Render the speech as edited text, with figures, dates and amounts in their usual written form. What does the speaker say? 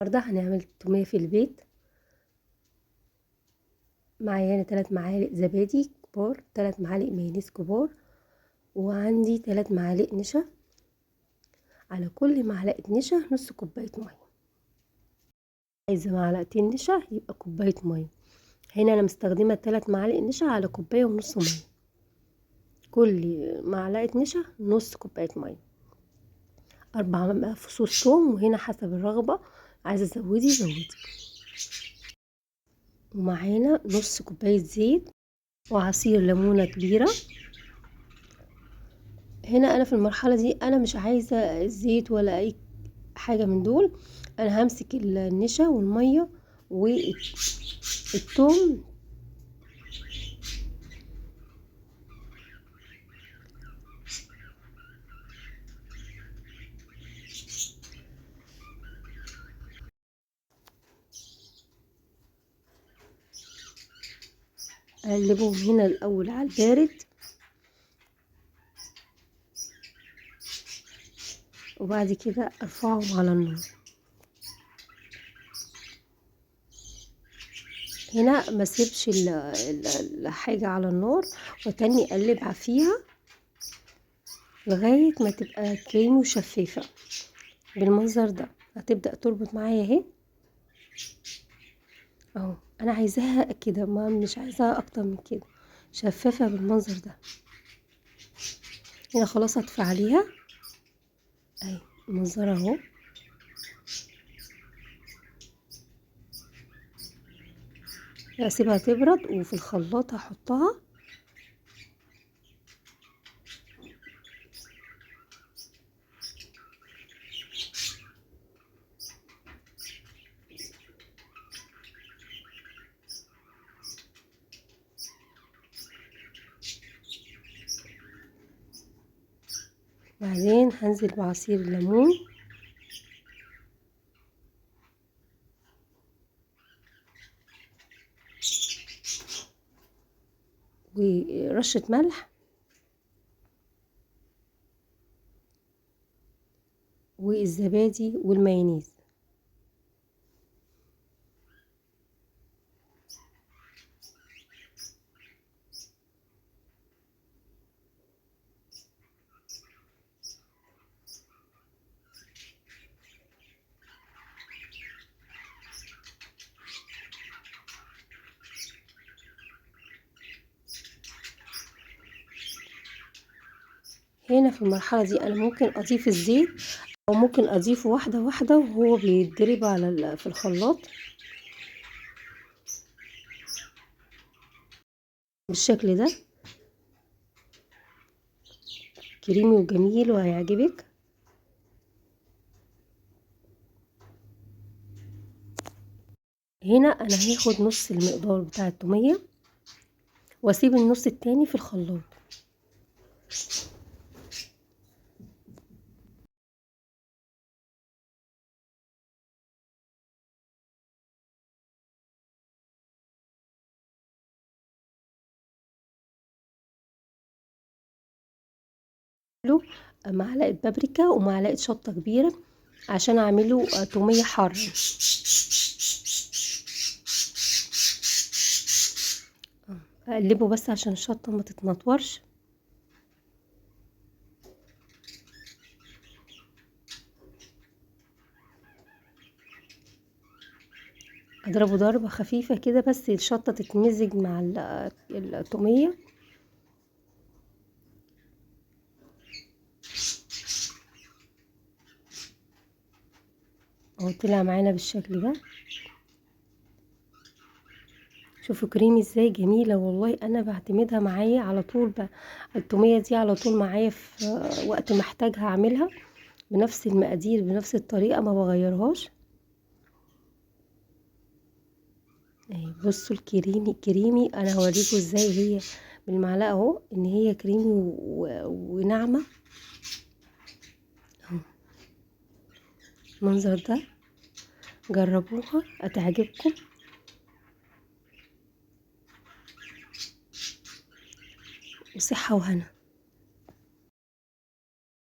النهاردة هنعمل تومية في البيت. معايا 3 معالق زبادي كبار، 3 معالق مايونيز كبار، وعندي 3 معالق نشا. على كل معلقة نشا نص كوباية مية. عايزة معلقتين نشا يبقى كوباية مية. هنا انا مستخدمة 3 معالق نشا على كوباية ونص مية. كل معلقة نشا نص كوباية مية. 4 فصوص ثوم، وهنا حسب الرغبة، عايزة زودي. ومعانا نص كوباية زيت وعصير ليمونة كبيرة. هنا انا في المرحلة دي انا مش عايزة زيت ولا اي حاجة من دول. انا همسك النشا والمية والثوم اقلبهم هنا الاول على البارد، وبعد كده ارفعهم على النار. هنا ما سيبش الحاجة على النار، وتاني اقلبها فيها لغاية ما تبقى كريمي وشفافة بالمنظر ده. هتبدأ تربط معايا اهي اهو. انا عايزاها كده، ما مش عايزاها اكتر من كده، شفافة بالمنظر ده. هنا خلاص هطفي عليها اهي المنظر اهو. اسيبها تبرد وفي الخلاط هحطها. بعدين هنزل بعصير الليمون ورشة ملح والزبادي والمايونيز. هنا في المرحلة دي انا ممكن اضيف الزيت، او ممكن اضيفه واحدة واحدة وهو بيتضرب على في الخلاط بالشكل ده، كريمي وجميل وهيعجبك. هنا انا هاخد نص المقدار بتاع التومية واسيب النص التاني في الخلاط. له معلقة بابريكا ومعلقة شطة كبيرة عشان اعمله تومية حارة. اقلبه بس عشان الشطة ما تتنطورش. اضربه ضربة خفيفة كده بس الشطة تتمزج مع التومية. اهو طلع معانا بالشكل ده. شوفوا كريمي ازاي، جميلة والله. انا بعتمدها معايا على طول التومية دي على طول معايا في وقت ما احتاجها اعملها بنفس المقادير بنفس الطريقة، ما بغيرهاش. اهي بصوا الكريمي انا هوريكم ازاي هي بالمعلقة اهو، ان هي كريمي وناعمة اهو المنظر ده. جربوها هتعجبكم. وصحة وهنا.